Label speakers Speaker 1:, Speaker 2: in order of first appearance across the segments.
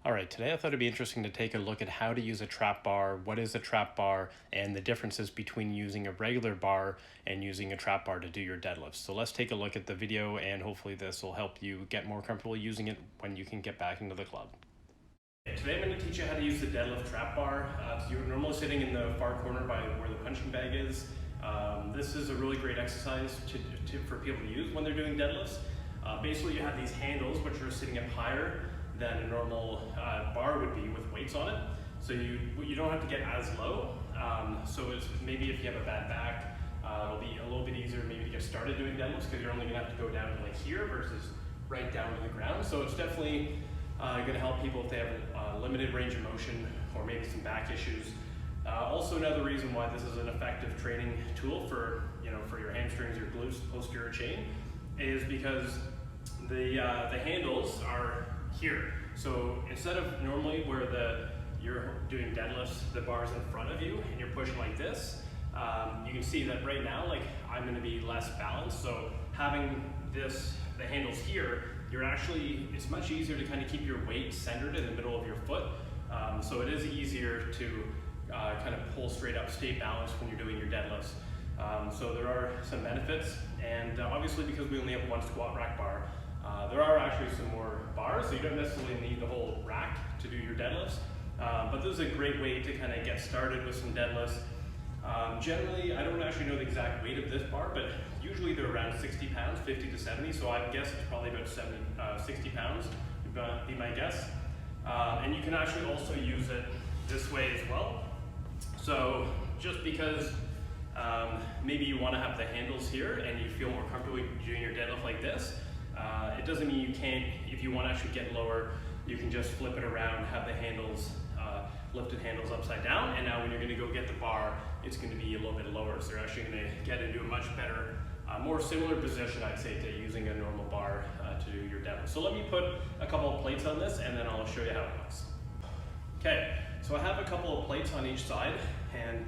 Speaker 1: All right, today I thought it'd be interesting to take a look at how to use a trap bar, what is a trap bar, and the differences between using a regular bar and using a trap bar to do your deadlifts. So let's take a look at the video, and hopefully this will help you get more comfortable using it when you can get back into the club. Today I'm going to teach you how to use the deadlift trap bar. So you're normally sitting in the far corner by where the punching bag is. This is a really great exercise for people to use when they're doing deadlifts. Basically you have these handles which are sitting up higher than a normal bar would be with weights on it. So you don't have to get as low. So it's maybe if you have a bad back, it'll be a little bit easier maybe to get started doing deadlifts because you're only gonna have to go down to like here versus right down to the ground. So it's definitely gonna help people if they have a limited range of motion or maybe some back issues. Also another reason why this is an effective training tool for your hamstrings, your glutes, posterior chain, is because the handles are here. So instead of normally where you're doing deadlifts, the bar's in front of you and you're pushing like this, you can see that right now, like I'm going to be less balanced. So having the handles here, it's much easier to kind of keep your weight centered in the middle of your foot. So it is easier to kind of pull straight up, stay balanced when you're doing your deadlifts. So there are some benefits, and obviously because we only have one squat rack bar, there are actually some more bars, so you don't necessarily need the whole rack to do your deadlifts. But this is a great way to kind of get started with some deadlifts. Generally, I don't actually know the exact weight of this bar, but usually they're around 60 pounds, 50 to 70, so I guess it's probably about 60 pounds would be my guess. And you can actually also use it this way as well. So just because maybe you want to have the handles here and you feel more comfortable doing your deadlift like this, it doesn't mean you can't. If you want to actually get lower, you can just flip it around, have the handles, lifted handles upside down, and now when you're going to go get the bar, it's going to be a little bit lower. So you're actually going to get into a much better, more similar position, I'd say, to using a normal bar to do your deadlift. So let me put a couple of plates on this, and then I'll show you how it looks. Okay, so I have a couple of plates on each side, and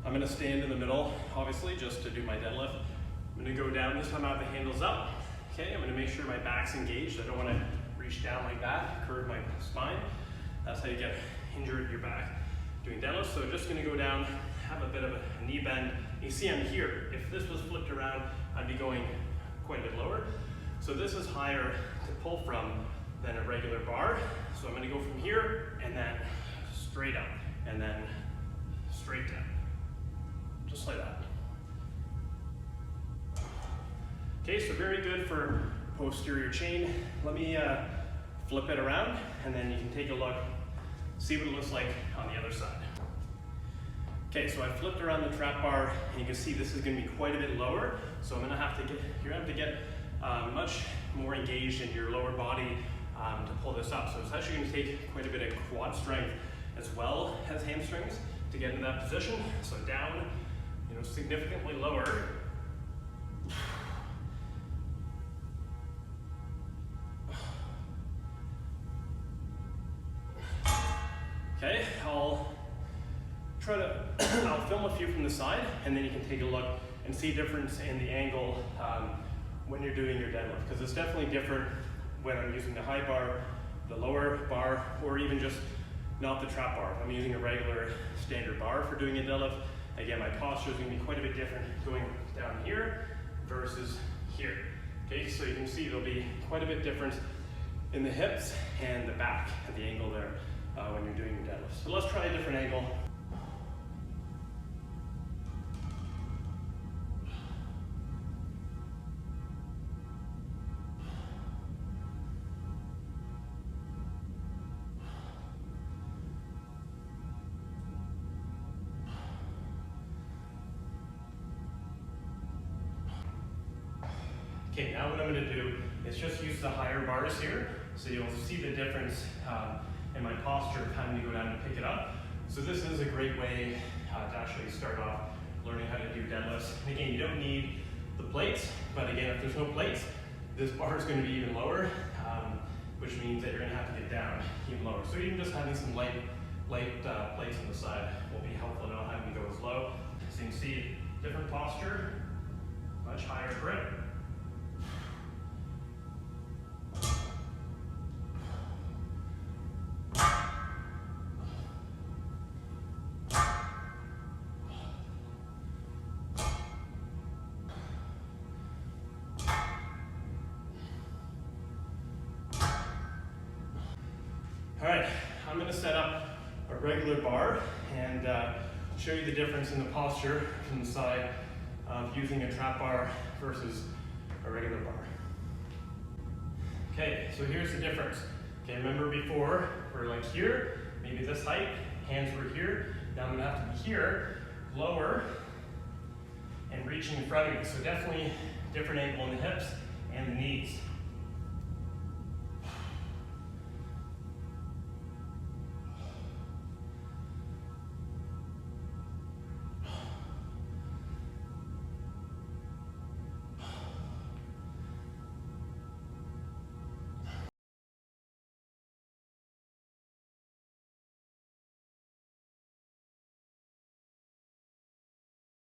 Speaker 1: I'm going to stand in the middle, obviously, just to do my deadlift. I'm going to go down. This time I have the handles up. Okay, I'm going to make sure my back's engaged. I don't want to reach down like that, curve my spine. That's how you get injured your back doing deadlifts. So just going to go down, have a bit of a knee bend. You see I'm here. If this was flipped around, I'd be going quite a bit lower. So this is higher to pull from than a regular bar. So I'm going to go from here and then straight up and then straight down. Just like that. Okay, so very good for posterior chain. Let me flip it around and then you can take a look, see what it looks like on the other side. Okay, so I flipped around the trap bar and you can see this is going to be quite a bit lower. So you're going to have to get much more engaged in your lower body to pull this up. So it's actually going to take quite a bit of quad strength as well as hamstrings to get into that position. So down, significantly lower. Okay, I'll film a few from the side, and then you can take a look and see a difference in the angle when you're doing your deadlift, because it's definitely different when I'm using the high bar, the lower bar, or even just not the trap bar. If I'm using a regular standard bar for doing a deadlift, again, my posture is going to be quite a bit different going down here versus here. Okay, so you can see there'll be quite a bit difference in the hips and the back at the angle there when you're doing your deadlifts. So let's try a different angle. Okay, now what I'm going to do is just use the higher bars here, so you'll see the difference in my posture of having to go down to pick it up. So this is a great way to actually start off learning how to do deadlifts. And again, you don't need the plates, but again, if there's no plates, this bar is going to be even lower, which means that you're going to have to get down even lower. So even just having some light plates on the side will be helpful, not having to go as low. So you can see different posture, much higher grip. All right, I'm gonna set up a regular bar and show you the difference in the posture from the side of using a trap bar versus a regular bar. Okay, so here's the difference. Okay, remember before, we're like here, maybe this height, hands were here. Now I'm gonna have to be here, lower, and reaching in front of me. So definitely different angle in the hips and the knees.